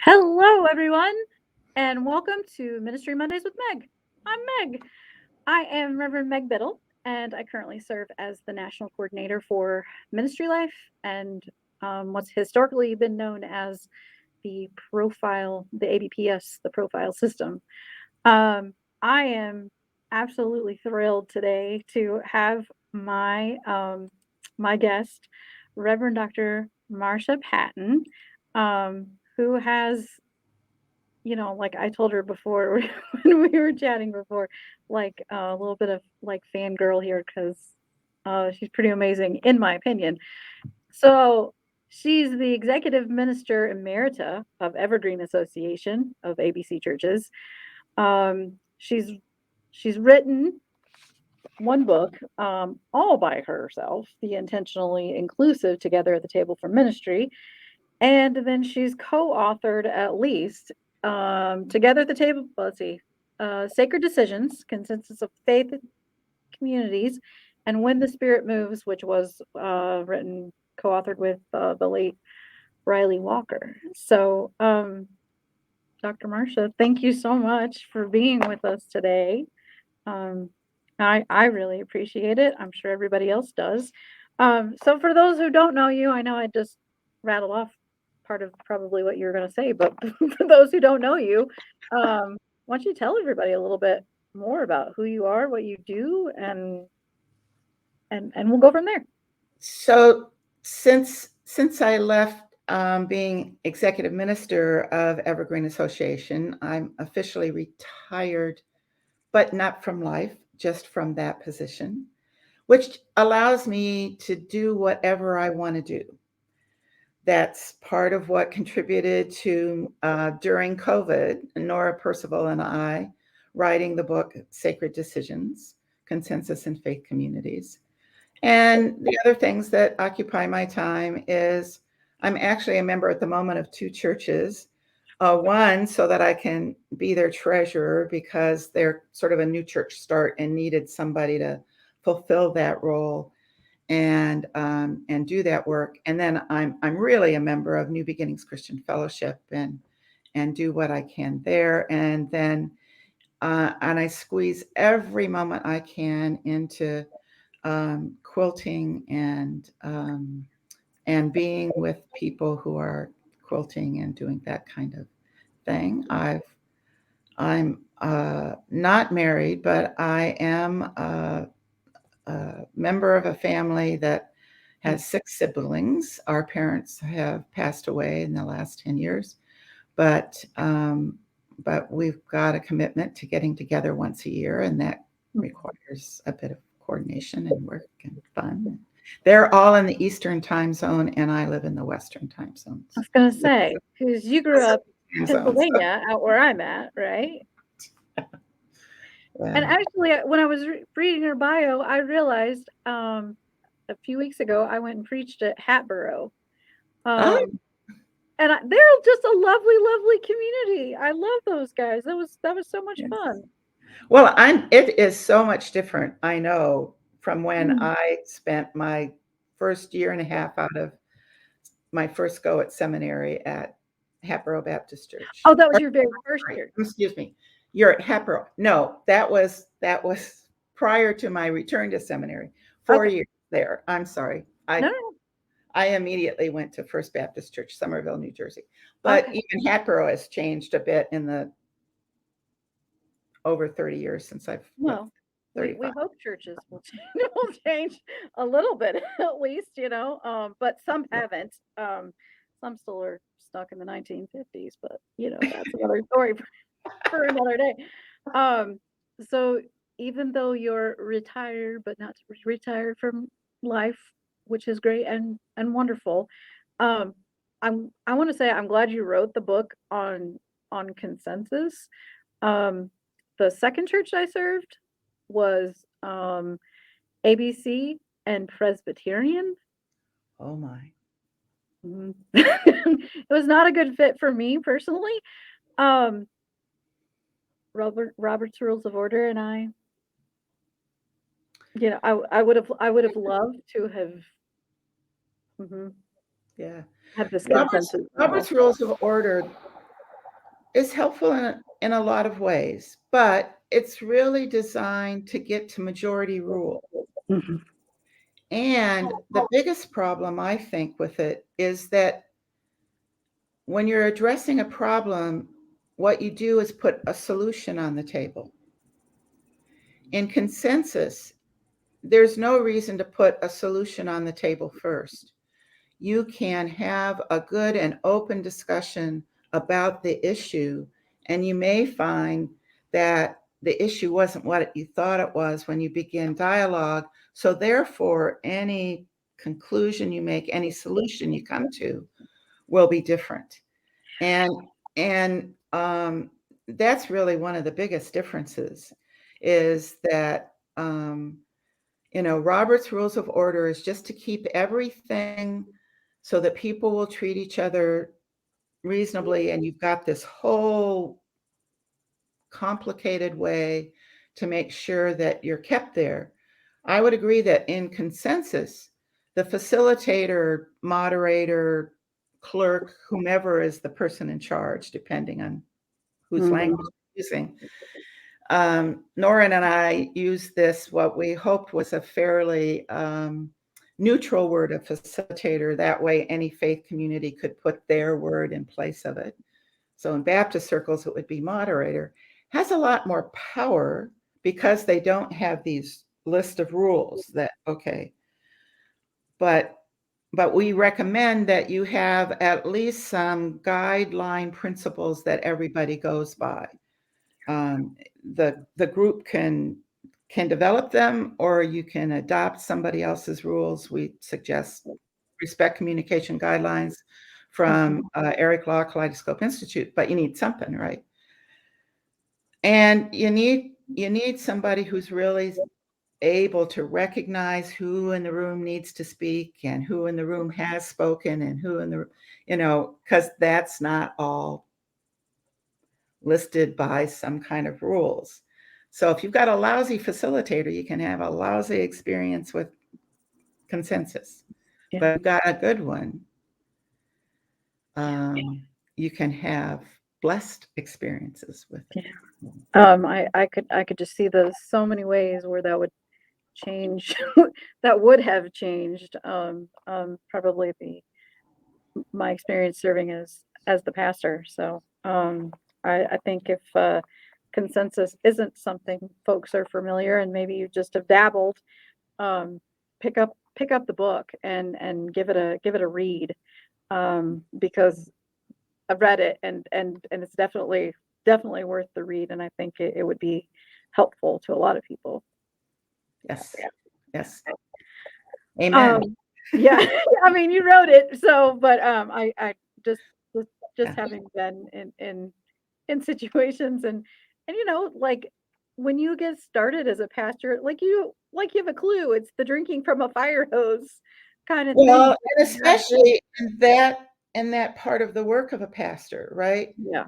Hello, everyone, and welcome to Ministry Mondays with Meg. I'm Meg. I am Reverend Meg Biddle, and I currently serve as the National Coordinator for Ministry Life and what's historically been known as the ABPS, the profile system. I am absolutely thrilled today to have my guest, Reverend Dr. Marcia Patton, who has, like I told her before when we were chatting before, like a little bit of like fangirl here because she's pretty amazing in my opinion. So she's the executive minister emerita of Evergreen Association of ABC churches. She's written one book all by herself, The Intentionally Inclusive Together at the Table for Ministry. And then she's co-authored at least Together at the Table, let's see, Sacred Decisions, Consensus of Faith Communities, and When the Spirit Moves, which was co-authored with the late Riley Walker. So, Dr. Marcia, thank you so much for being with us today. I really appreciate it. I'm sure everybody else does. So for those who don't know you, I know I just rattled off part of probably what you were going to say, but for those who don't know you, why don't you tell everybody a little bit more about who you are, what you do, and we'll go from there. So since I left being executive minister of Evergreen Association, I'm officially retired, but not from life, just from that position, which allows me to do whatever I want to do. That's part of what contributed to, during COVID, Nora Percival and I writing the book, Sacred Decisions, Consensus in Faith Communities. And the other things that occupy my time is I'm actually a member at the moment of two churches. One, so that I can be their treasurer because they're sort of a new church start and needed somebody to fulfill that role and do that work. And then I'm really a member of New Beginnings Christian Fellowship and do what I can there. And then and I squeeze every moment I can into quilting and being with people who are quilting and doing that kind of thing. I'm not married, but I am a member of a family that has 6 siblings. Our parents have passed away in the last 10 years, but we've got a commitment to getting together once a year, and that requires a bit of coordination and work and fun. They're all in the Eastern time zone, and I live in the Western time zone. I was going to say, because you grew up in Pennsylvania, out where I'm at, right? Yeah. And actually, when I was reading her bio, I realized a few weeks ago I went and preached at Hatboro. And they're just a lovely, lovely community. I love those guys. That was so much fun. Well, it is so much different, I know, from when I spent my first year and a half out of my first go at seminary at Hatboro Baptist Church. Oh, that was your very first year. Excuse me. You're at Hatboro. No, that was prior to my return to seminary. 4 years there. I'm sorry. I immediately went to First Baptist Church, Somerville, New Jersey. But even Hatboro has changed a bit in the over 30 years since I've left. We hope churches will change a little bit at least, but some haven't. Some still are stuck in the 1950s, but that's another story for another day. So even though you're retired, but not retired from life, which is great and wonderful, I want to say I'm glad you wrote the book on consensus. The second church I served was ABC and Presbyterian. Oh my. It was not a good fit for me personally. Robert's Rules of Order and I would have loved to have have this Robert's Rules of Order is helpful in a lot of ways, but it's really designed to get to majority rule. Mhm. And the biggest problem, I think, with it is that when you're addressing a problem, what you do is put a solution on the table. In consensus, there's no reason to put a solution on the table first. You can have a good and open discussion about the issue, and you may find that the issue wasn't what you thought it was when you begin dialogue. So therefore, any conclusion you make, any solution you come to will be different. And that's really one of the biggest differences, is that Robert's Rules of Order is just to keep everything so that people will treat each other reasonably, and you've got this whole complicated way to make sure that you're kept there. I would agree that in consensus, the facilitator, moderator, clerk, whomever is the person in charge, depending on whose language you're using. Norrin and I used this, what we hoped was a fairly neutral word of facilitator. That way, any faith community could put their word in place of it. So in Baptist circles, it would be moderator. Has a lot more power because they don't have these list of rules that, okay. But we recommend that you have at least some guideline principles that everybody goes by. The group can develop them, or you can adopt somebody else's rules. We suggest respect communication guidelines from Eric Law Kaleidoscope Institute, but you need something, right? And you need somebody who's really able to recognize who in the room needs to speak and who in the room has spoken and who in the, because that's not all listed by some kind of rules. So if you've got a lousy facilitator, you can have a lousy experience with consensus. Yeah. But if you've got a good one, you can have blessed experiences with it. I could just see those so many ways where that would change, that would have changed, probably my experience serving as the pastor. So, I think if consensus isn't something folks are familiar, and maybe you just have dabbled, pick up the book and give it a read, because I've read it, and it's definitely worth the read, and I think it would be helpful to a lot of people. Yes. Yes. Amen. Yeah, I mean, you wrote it, so, but I just having been in situations, and like when you get started as a pastor, like you have a clue. It's the drinking from a fire hose kind of Well, thing. and especially in that part of the work of a pastor, right? Yeah.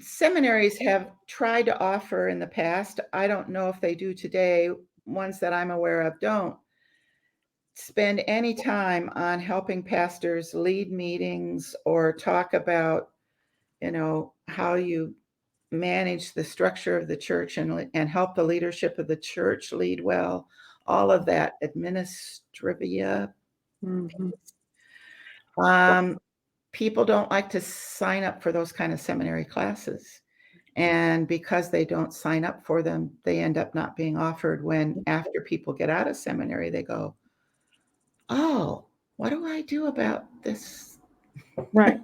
Seminaries have tried to offer in the past, I don't know if they do today, ones that I'm aware of don't spend any time on helping pastors lead meetings or talk about, how you manage the structure of the church and help the leadership of the church lead well, all of that administrivia. Mhm. People don't like to sign up for those kind of seminary classes. And because they don't sign up for them, they end up not being offered when, after people get out of seminary, they go, oh, what do I do about this? Right.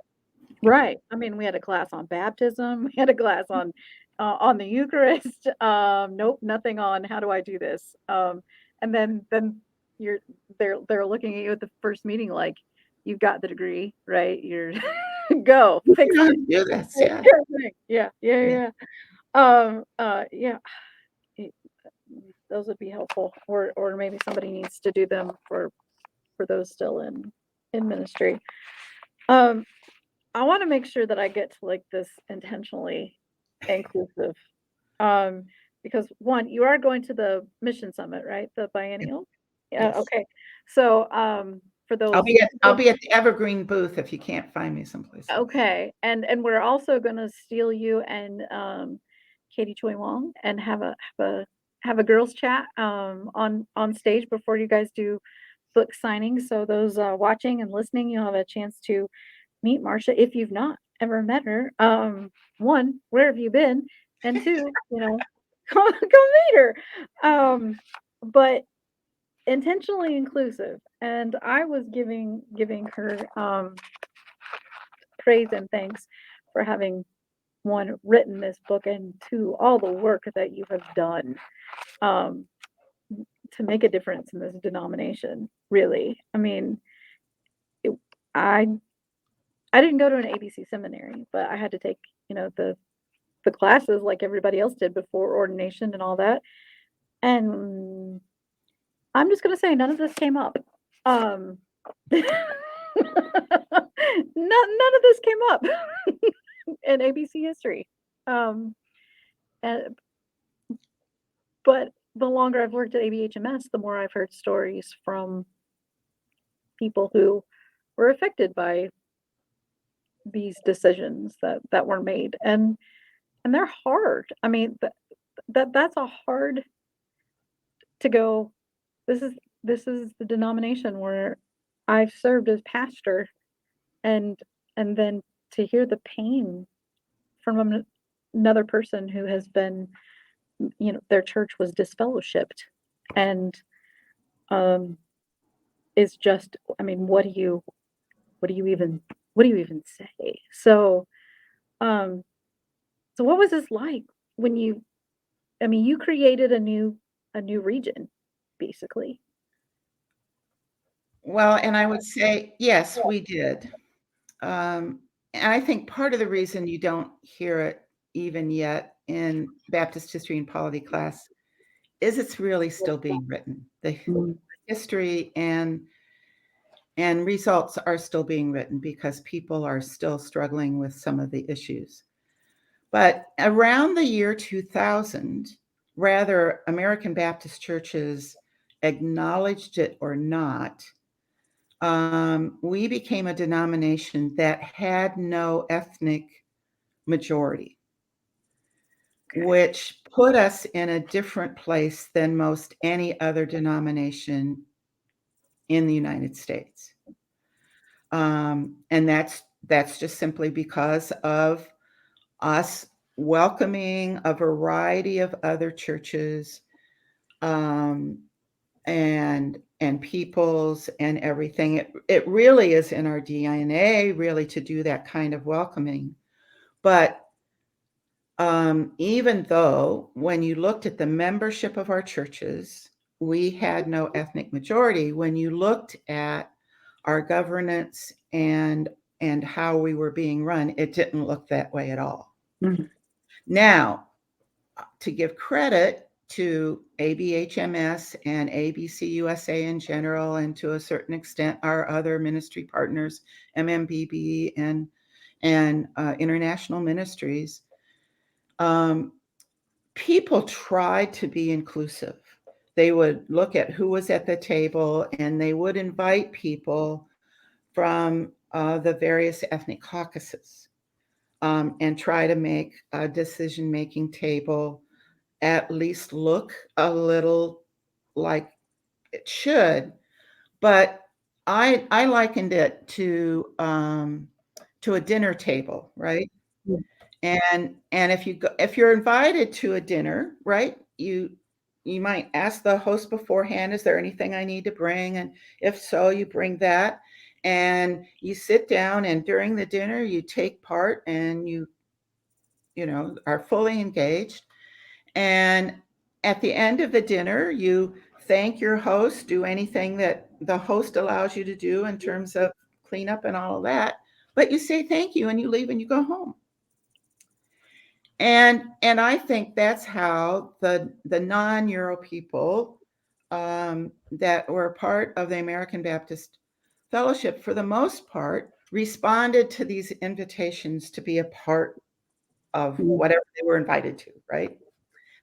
Right. I mean, we had a class on baptism. We had a class on the Eucharist. Nope, nothing on how do I do this. And then you're they're looking at you at the first meeting like you've got the degree, right? You're go fix it. Yeah, that's, yeah. Yeah, yeah, Yeah. yeah. Yeah. it- Those would be helpful, or maybe somebody needs to do them for those still in ministry. Um, I want to make sure that I get to like this intentionally inclusive. Um, because one, you are going to the mission summit, right? The biennial. Yeah. Yes. Okay. So, for those. I'll be at the Evergreen booth if you can't find me someplace else. Okay, and we're also gonna steal you and Katie Choi Wong and have a girls chat on stage before you guys do book signings. So those watching and listening, you'll have a chance to meet Marcia if you've not ever met her. One, where have you been? And two, come meet her. But intentionally inclusive, and I was giving her praise and thanks for having, one, written this book, and two, all the work that you have done um, to make a difference in this denomination. Really, I mean, it, I I didn't go to an ABC seminary, but I had to take the classes like everybody else did before ordination and all that. And I'm just gonna say none of this came up. Um, none of this came up in ABC history. Um, and, but the longer I've worked at ABHMS, the more I've heard stories from people who were affected by these decisions that were made, and they're hard. I mean, that's a hard to go. This is the denomination where I've served as pastor, and then to hear the pain from another person who has been, their church was disfellowshipped, and is just, I mean, what do you even say? So so what was this like when you created a new region, basically? Well, and I would say, yes, we did. And I think part of the reason you don't hear it even yet in Baptist history and polity class is it's really still being written. The history and results are still being written because people are still struggling with some of the issues. But around the year 2000, whether American Baptist churches acknowledged it or not, we became a denomination that had no ethnic majority, which put us in a different place than most any other denomination in the United States. And that's just simply because of us welcoming a variety of other churches, and peoples and everything. It really is in our DNA, really, to do that kind of welcoming. But even though when you looked at the membership of our churches, we had no ethnic majority, when you looked at our governance and how we were being run, it didn't look that way at all. Mm-hmm. Now, to give credit to ABHMS and ABC USA in general, and to a certain extent our other ministry partners, MMBB and International Ministries, people tried to be inclusive. They would look at who was at the table, and they would invite people from the various ethnic caucuses, and try to make a decision-making table at least look a little like it should. But I likened it to a dinner table, right? And if you're invited to a dinner, right, you might ask the host beforehand, is there anything I need to bring? And if so, you bring that, and you sit down, and during the dinner you take part, and you are fully engaged. And at the end of the dinner, you thank your host, do anything that the host allows you to do in terms of cleanup and all of that. But you say thank you, and you leave, and you go home. And I think that's how the non-Euro people that were part of the American Baptist Fellowship, for the most part, responded to these invitations to be a part of whatever they were invited to, right?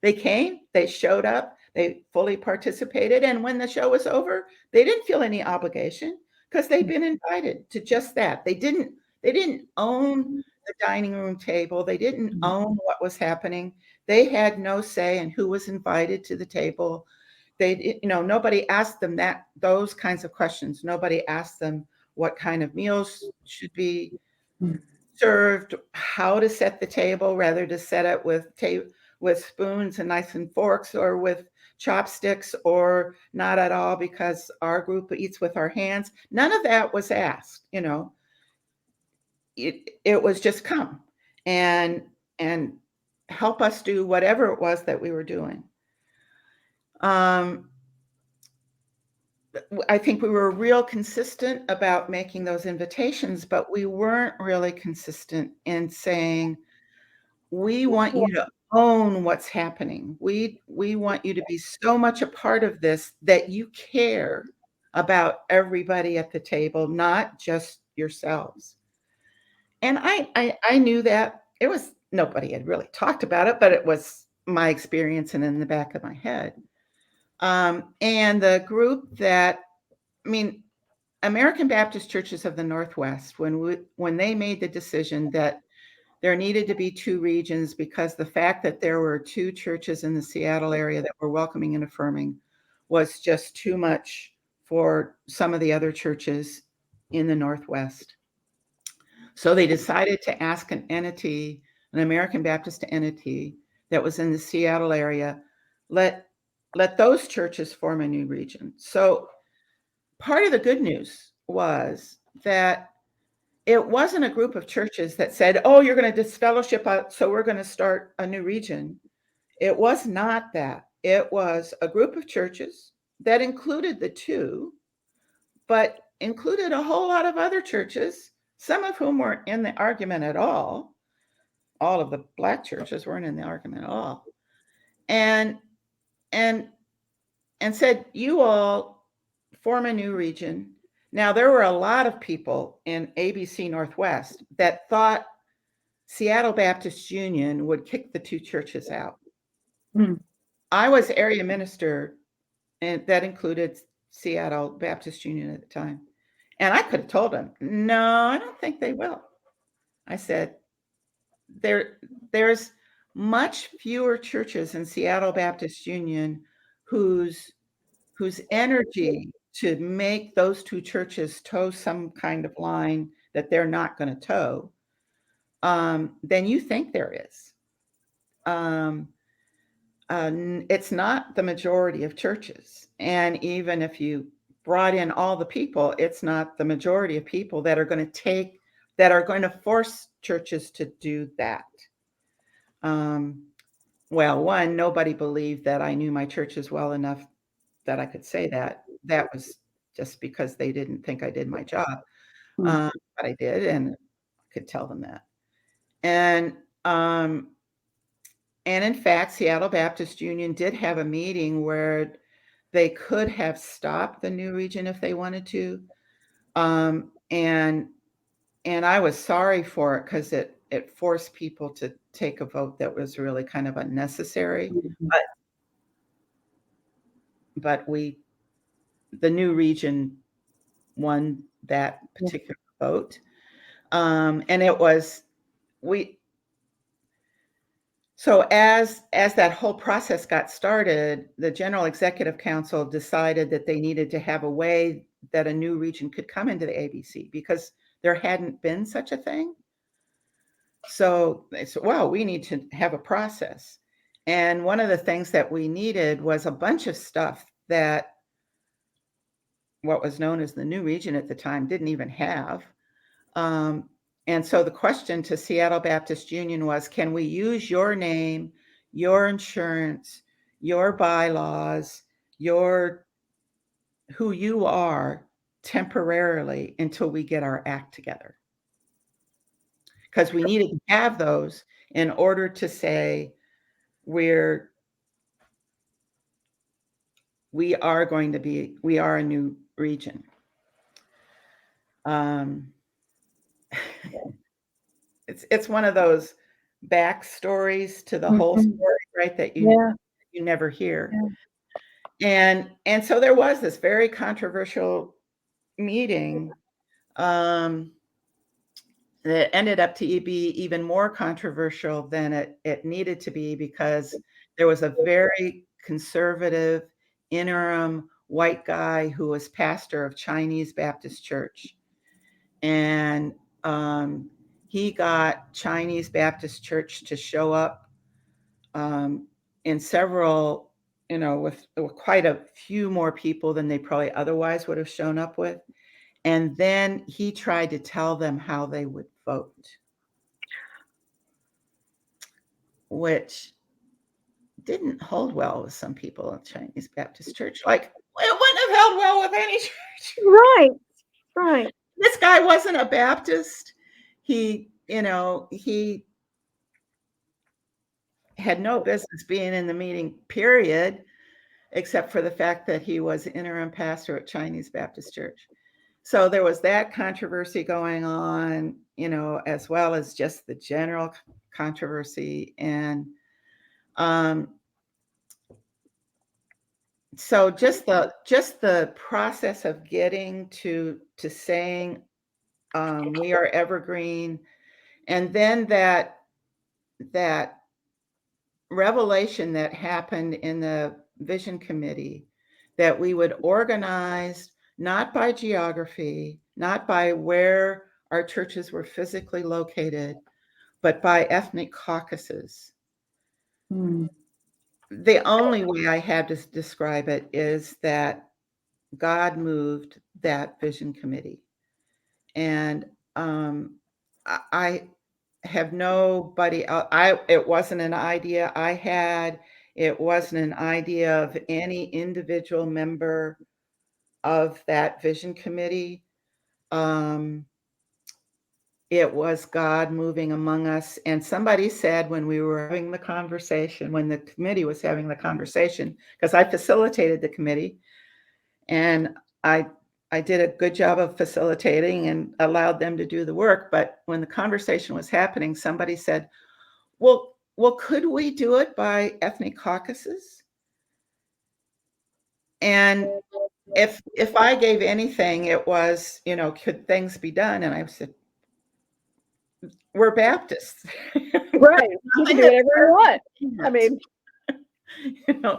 They came, they showed up, they fully participated, and when the show was over, they didn't feel any obligation because they'd been invited to just that. They didn't own the dining room table. They didn't own what was happening. They had no say in who was invited to the table. Nobody asked them those kinds of questions. Nobody asked them what kind of meals should be served, how to set the table, rather to set it with spoons and knives and forks, or with chopsticks, or not at all because our group eats with our hands. None of that was asked. It was just come and help us do whatever it was that we were doing. I think we were real consistent about making those invitations, but we weren't really consistent in saying, we want you to own what's happening. We want you to be so much a part of this that you care about everybody at the table, not just yourselves. And I knew that nobody had really talked about it, but it was my experience and in the back of my head. And the group American Baptist Churches of the Northwest, when they made the decision that there needed to be two regions, because the fact that there were two churches in the Seattle area that were welcoming and affirming was just too much for some of the other churches in the Northwest. So they decided to ask an American Baptist entity that was in the Seattle area, let those churches form a new region. So part of the good news was that it wasn't a group of churches that said, oh, you're going to disfellowship us, so we're going to start a new region. It was not that. It was a group of churches that included the two, but included a whole lot of other churches, some of whom weren't in the argument at all. All of the Black churches weren't in the argument at all. And said, you all form a new region. Now, there were a lot of people in ABC Northwest that thought Seattle Baptist Union would kick the two churches out. I was area minister, and that included Seattle Baptist Union at the time. And I could have told them, no, I don't think they will. I said, there's much fewer churches in Seattle Baptist Union whose energy to make those two churches toe some kind of line that they're not going to toe, than you think there is. It's not the majority of churches. And even if you brought in all the people, it's not the majority of people that are going to force churches to do that. Well, one, nobody believed that I knew my churches well enough that I could say that. That was just because they didn't think I did my job. But I did, and I could tell them that. And in fact, Seattle Baptist Union did have a meeting where they could have stopped the new region if they wanted to. And I was sorry for it, because it forced people to take a vote that was really kind of unnecessary. But the new region won that particular vote. And it was, so as that whole process got started, the General Executive Council decided that they needed to have a way that a new region could come into the ABC, because there hadn't been such a thing. So they said, well, we need to have a process. And one of the things that we needed was a bunch of stuff that what was known as the new region at the time didn't even have. And so the question to Seattle Baptist Union was, can we use your name, your insurance, your bylaws, who you are temporarily until we get our act together? Because we needed to have those in order to say we are a new region. It's one of those backstories to the whole story, right? That you never hear. And so there was this very controversial meeting that ended up to be even more controversial than it needed to be, because there was a very conservative interim white guy who was pastor of Chinese Baptist Church. And he got Chinese Baptist Church to show up in several, with quite a few more people than they probably otherwise would have shown up with. And then he tried to tell them how they would vote, which didn't hold well with some people in Chinese Baptist Church. Like, it wouldn't have held well with any church. Right. This guy wasn't a Baptist. He had no business being in the meeting, period, except for the fact that he was interim pastor at Chinese Baptist Church. So there was that controversy going on, as well as just the general controversy. And so just the process of getting to saying we are Evergreen, and then that revelation that happened in the vision committee, that we would organize not by geography, not by where our churches were physically located, but by ethnic caucuses. The only way I had to describe it is that God moved that vision committee. And I have nobody else. It wasn't an idea I had. It wasn't an idea of any individual member of that vision committee. It was God moving among us. And somebody said, when we were having the conversation, when the committee was having the conversation, because I facilitated the committee, and I did a good job of facilitating and allowed them to do the work. But when the conversation was happening, somebody said, well, could we do it by ethnic caucuses? And if I gave anything, it was, could things be done? And I said, we're Baptists. Right. You can do whatever you want. I mean,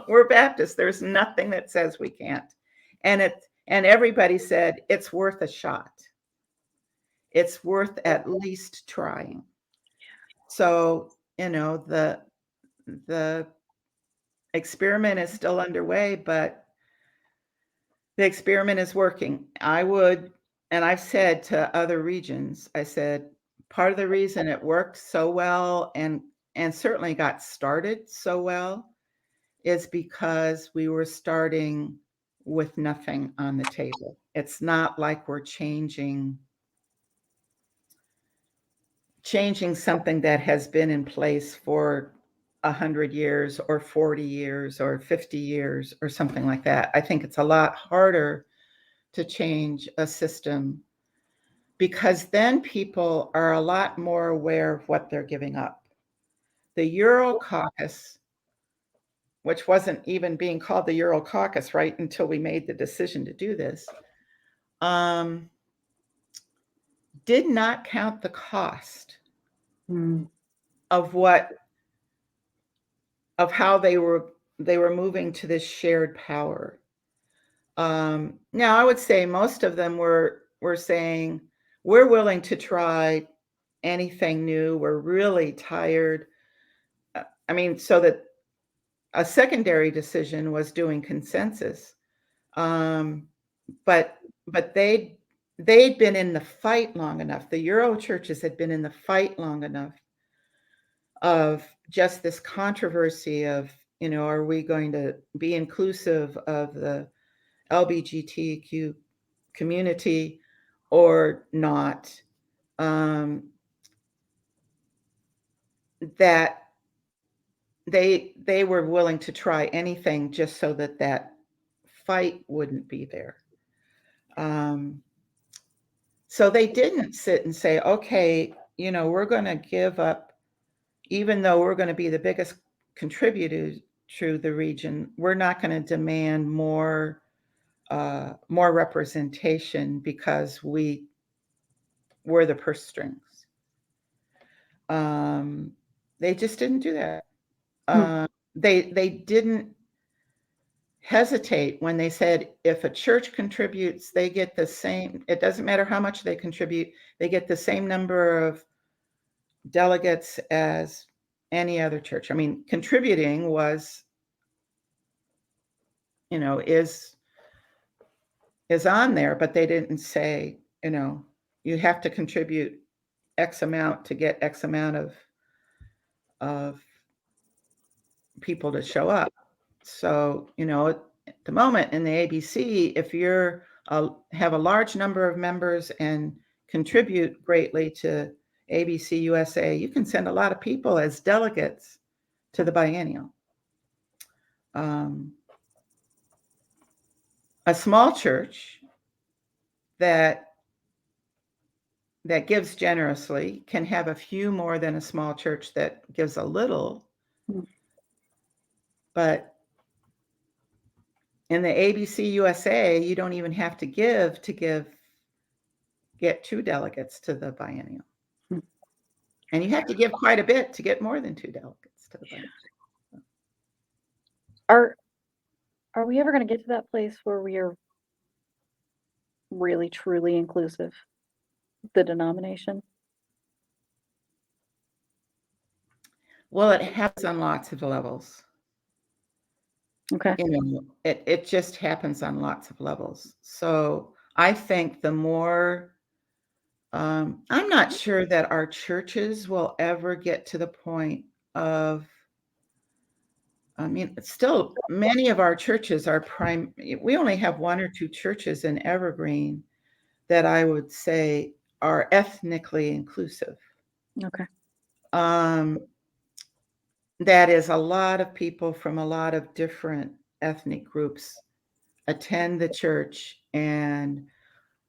we're Baptists. There's nothing that says we can't. And everybody said it's worth a shot. It's worth at least trying. So, the experiment is still underway, but the experiment is working. And I've said to other regions, I said, part of the reason it worked so well and certainly got started so well is because we were starting with nothing on the table. It's not like we're changing something that has been in place for 100 years or 40 years or 50 years or something like that. I think it's a lot harder to change a system, because then people are a lot more aware of what they're giving up. The Euro Caucus, which wasn't even being called the Euro Caucus right until we made the decision to do this, did not count the cost of how they were moving to this shared power. Now, I would say most of them were saying, we're willing to try anything new. We're really tired. So that a secondary decision was doing consensus. But they'd been in the fight long enough. The Euro churches had been in the fight long enough of just this controversy of, are we going to be inclusive of the LGBTQ community or not? That they were willing to try anything just so that fight wouldn't be there. So they didn't sit and say, okay, we're going to give up, even though we're going to be the biggest contributor to the region, we're not going to demand more more representation because we were the purse strings. They just didn't do that. They didn't hesitate when they said if a church contributes, they get the same. It doesn't matter how much they contribute; they get the same number of delegates as any other church. I mean, contributing was, is on there, but they didn't say, you have to contribute X amount to get X amount of people to show up. So, at the moment in the ABC, if you're have a large number of members and contribute greatly to ABC USA, you can send a lot of people as delegates to the biennial. A small church that gives generously can have a few more than a small church that gives a little. But in the ABC USA, you don't even have to get 2 delegates to the biennial. And you have to give quite a bit to get more than 2 delegates to the biennial. Are we ever going to get to that place where we are really truly inclusive, the denomination? Well, it happens on lots of levels. Okay. It just happens on lots of levels. So I think the more, I'm not sure that our churches will ever get to the point of, still many of our churches are we only have 1 or 2 churches in Evergreen that I would say are ethnically inclusive. Okay. That is a lot of people from a lot of different ethnic groups attend the church and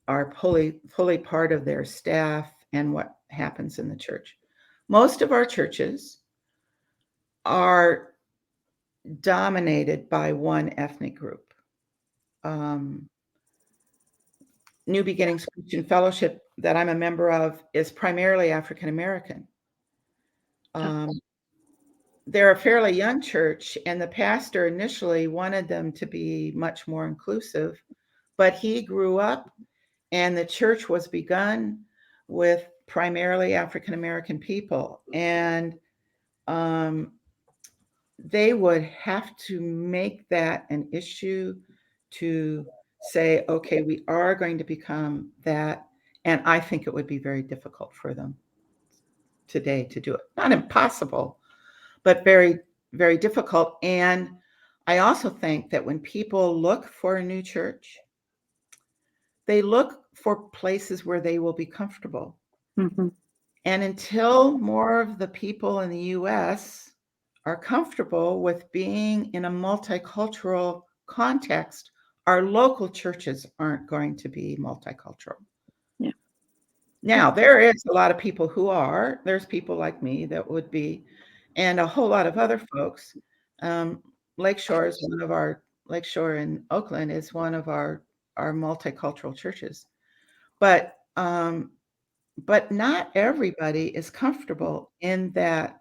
are fully part of their staff and what happens in the church. Most of our churches are dominated by one ethnic group. New Beginnings Christian Fellowship that I'm a member of is primarily African American. They're a fairly young church, and the pastor initially wanted them to be much more inclusive, but he grew up and the church was begun with primarily African American people. And they would have to make that an issue to say, okay, we are going to become that. And I think it would be very difficult for them today to do it. Not impossible, but very, very difficult. And I also think that when people look for a new church, they look for places where they will be comfortable. Mm-hmm. And until more of the people in the US are comfortable with being in a multicultural context, our local churches aren't going to be multicultural. Yeah. Now, there is a lot of people who are. There's people like me that would be, and a whole lot of other folks. Lakeshore is one of our, Lakeshore in Oakland is one of our multicultural churches. But not everybody is comfortable in that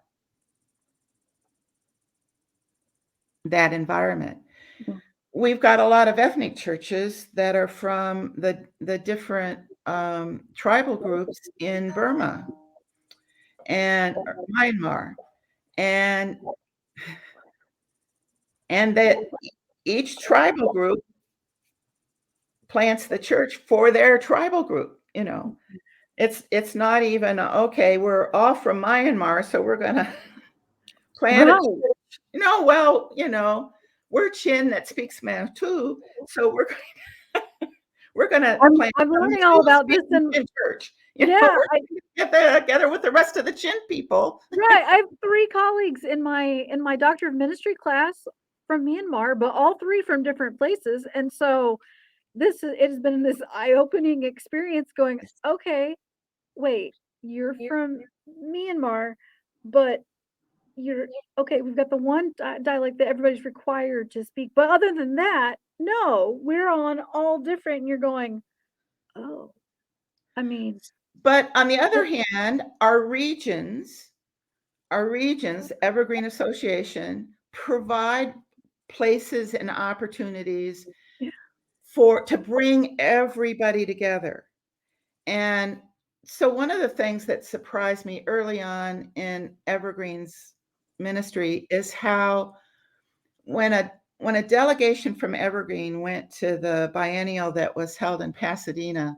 environment. Mm-hmm. We've got a lot of ethnic churches that are from the different tribal groups in Burma and Myanmar, and that each tribal group plants the church for their tribal group. It's not even okay. We're all from Myanmar, so we're gonna plant a church. We're Chin that speaks Mantu, so we're gonna plant. I'm learning all about this in church. I get together with the rest of the Chin people. Right, I have 3 colleagues in my Doctor of Ministry class from Myanmar, but all 3 from different places, and so it has been this eye-opening experience going, okay, wait, you're from Myanmar, but you're okay. We've got the one dialect that everybody's required to speak, but other than that, no, we're on all different. And you're going, oh, I mean, But on the other hand, our regions, Evergreen Association, provide places and opportunities yeah, to bring everybody together. And so one of the things that surprised me early on in Evergreen's ministry is how when a delegation from Evergreen went to the biennial that was held in Pasadena,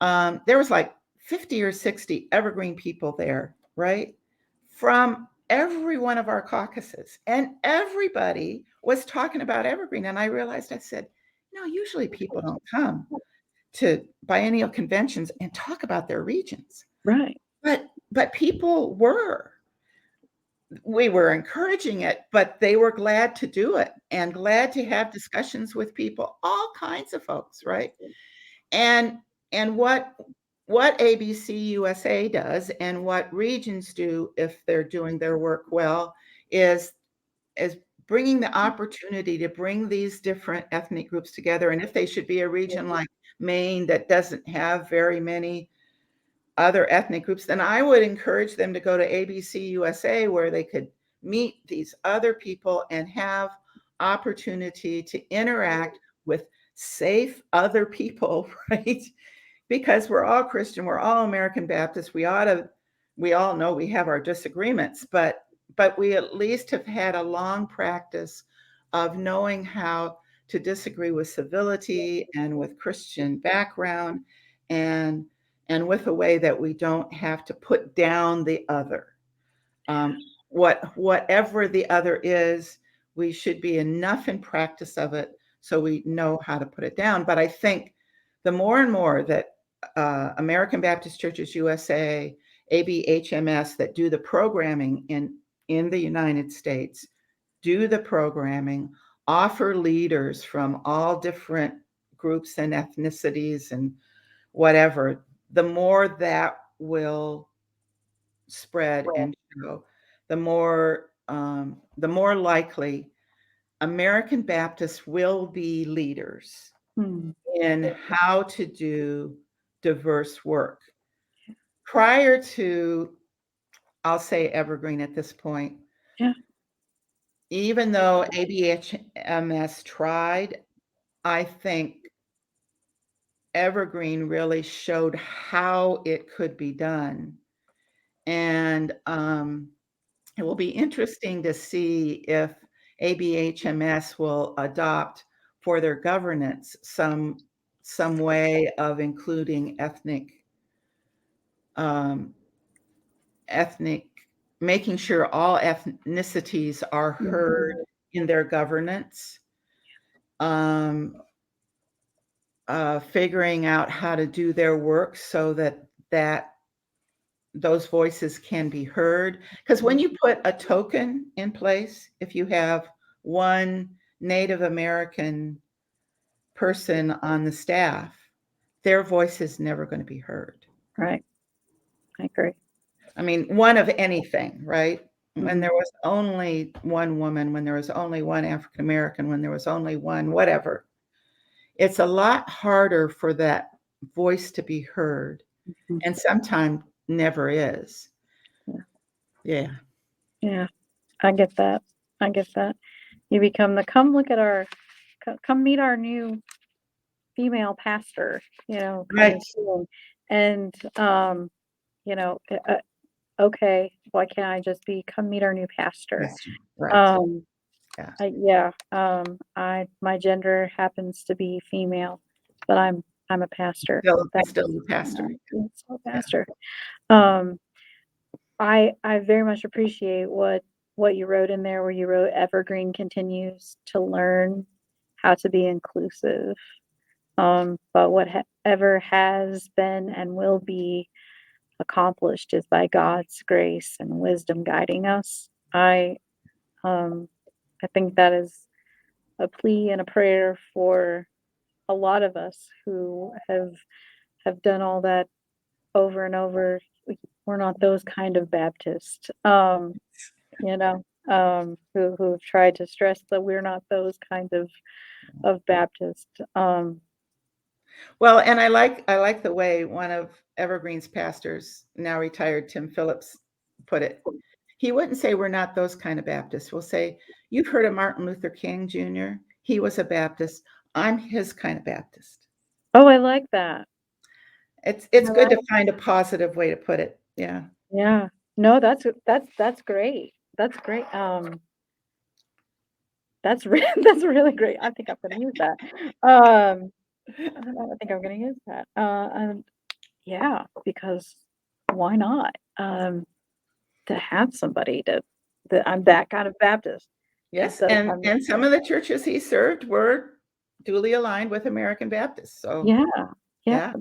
there was like 50 or 60 Evergreen people there, right? From every one of our caucuses. And everybody was talking about Evergreen. And I realized, I said, usually people don't come to biennial conventions and talk about their regions. right. But people were. We were encouraging it, but they were glad to do it and glad to have discussions with people, all kinds of folks, right? And what ABC USA does and what regions do if they're doing their work well is bringing the opportunity to bring these different ethnic groups together. And if they should be a region like Maine that doesn't have very many other ethnic groups, then I would encourage them to go to ABC USA where they could meet these other people and have opportunity to interact with safe other people, right? Because we're all Christian, we're all American Baptist. We all know we have our disagreements, but we at least have had a long practice of knowing how to disagree with civility and with Christian background and with a way that we don't have to put down the other. Whatever the other is, we should be enough in practice of it so we know how to put it down. But I think the more and more that American Baptist Churches USA, ABHMS that do the programming in the United States, do the programming, offer leaders from all different groups and ethnicities and whatever, the more that will spread and show, the more likely American Baptists will be leaders Hmm. in how to do diverse work. Prior to, I'll say Evergreen at this point, Yeah. even though ABHMS tried, I think Evergreen really showed how it could be done. And it will be interesting to see if ABHMS will adopt for their governance some way of including ethnic, making sure all ethnicities are heard in their governance, figuring out how to do their work so that those voices can be heard. Because when you put a token in place, if you have one Native American person on the staff, their voice is never going to be heard. Right. I agree. I mean, one of anything, right? When Mhm. there was only one woman, when there was only one African American, when there was only one whatever, it's a lot harder for that voice to be heard, Mhm. and sometimes never is. Yeah. Yeah. Yeah. I get that. I get that. You become come look at come meet our new female pastor, kind Right. of thing. And, you know, uh, uh, okay, why can't I just come meet our new pastor? Yes. Right. Um, Yeah. yeah, my gender happens to be female, but I'm a pastor. That's, Still the pastor. I'm still a Yeah. pastor. Um, I very much appreciate what you wrote in there, where you wrote Evergreen continues to learn how to be inclusive. But whatever has been and will be accomplished is by God's grace and wisdom guiding us. Um, I think that is a plea and a prayer for a lot of us who have done all that over and over. We're not those kind of Baptists, who've tried to stress that we're not those kind of of Baptist. Well, and I like the way one of Evergreen's pastors, now retired Tim Phillips, put it. He wouldn't say we're not those kind of Baptists. We'll say, you've heard of Martin Luther King Jr. He was a Baptist. I'm his kind of Baptist. Oh, I like that. It's good to find a positive way to put it. Yeah. Yeah. No, that's great. That's great. That's that's really great. I think I'm gonna use that. I think I'm gonna use that. Yeah, because why not? To have somebody that I'm that kind of Baptist. Yes, That and some of the churches he served were duly aligned with American Baptists. So yeah, yeah.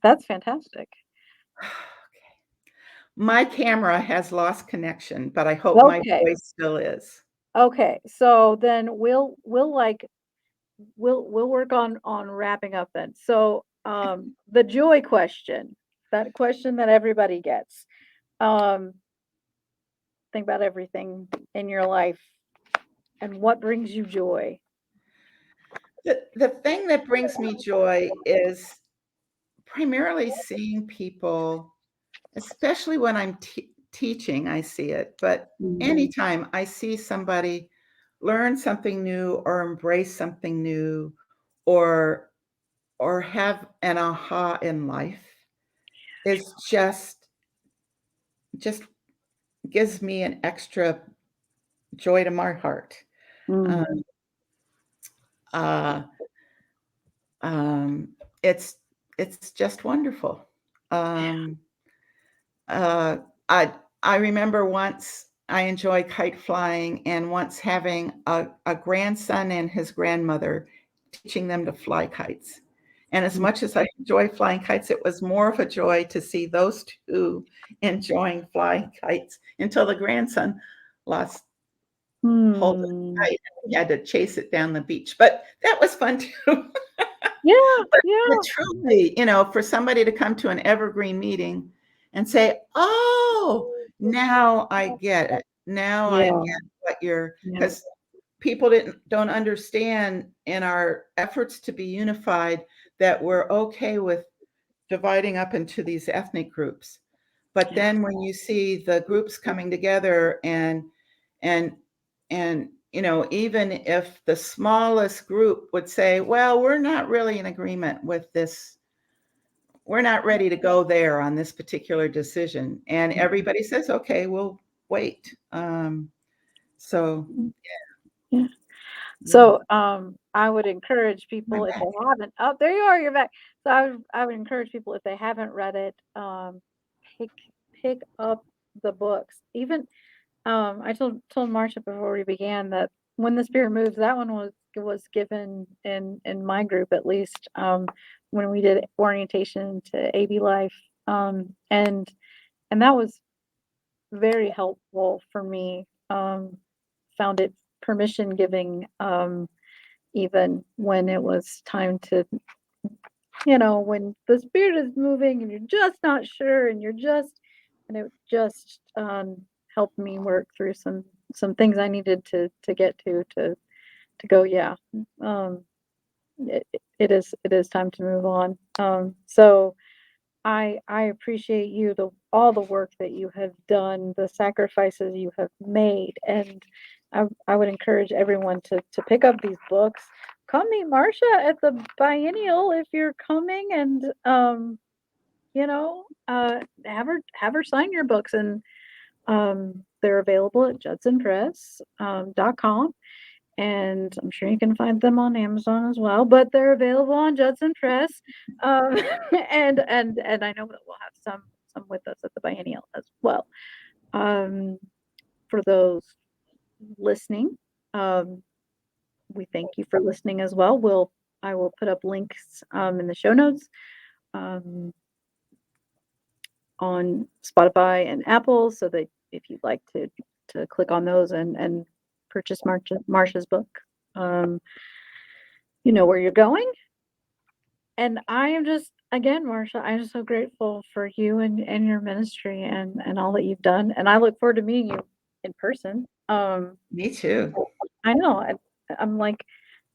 that's fantastic. My camera has lost connection, but I hope my Okay. voice still is. Okay. So then we'll work on wrapping up then. So the joy question, that question that everybody gets. Um think about everything in your life and what brings you joy. The thing that brings me joy is primarily seeing people, especially when I'm teaching, I see it, but anytime I see somebody learn something new or embrace something new or have an aha in life is just gives me an extra joy to my heart. Mm. Uh, um, it's just wonderful. Um, uh, I remember once I enjoy kite flying, and once having a grandson and his grandmother teaching them to fly kites. And as much as I enjoy flying kites, it was more of a joy to see those two enjoying flying kites until the grandson lost hold of the Hmm. kite and he had to chase it down the beach. But that was fun too. Yeah, But yeah, truly, for somebody to come to an Evergreen meeting and say, "Oh, now I get it. Now I yeah, get what you're," yeah, because people don't understand in our efforts to be unified that we're okay with dividing up into these ethnic groups. But yeah, then when you see the groups coming together and even if the smallest group would say, well, we're not really in agreement with this, we're not ready to go there on this particular decision, and everybody says, okay, we'll wait. So yeah. yeah. So, I would encourage I'm people if back. they haven't. Oh, there you are. You're back. So I would encourage people if they haven't read it, pick pick up the books. Even I told Marcia before we began that when the Spirit moves, that one was given in my group at least, when we did orientation to AB life, and that was very helpful for me. Found it permission giving, even when it was time to, when the Spirit is moving and you're just not sure and it just helped me work through some things I needed to get to go, yeah. Um, it is time to move on. So I appreciate all the work that you have done, the sacrifices you have made, and I would encourage everyone to pick up these books. Come meet Marcia at the biennial if you're coming, and have her sign your books, and they're available at judsonpress.com. And I'm sure you can find them on Amazon as well, but they're available on Judson Press. Um, and I know that we'll have some with us at the biennial as well. Um, for those listening, um, we thank you for listening as well. I will put up links in the show notes um, on Spotify and Apple, so that if you'd like to click on those and purchase Marcia's book, you know where you're going. And I am just, again, Marcia, I'm just so grateful for you and your ministry and all that you've done. And I look forward to meeting you in person. Me too. I know. I'm like,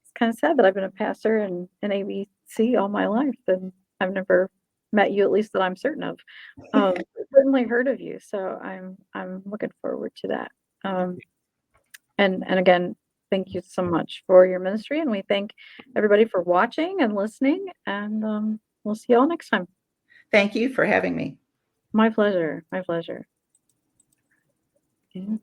it's kind of sad that I've been a pastor in ABC all my life, and I've never met you, at least that I'm certain of. Certainly heard of you, so I'm looking forward to that. And again, thank you so much for your ministry, and we thank everybody for watching and listening, and we'll see you all next time. Thank you for having me. My pleasure. My pleasure. Okay.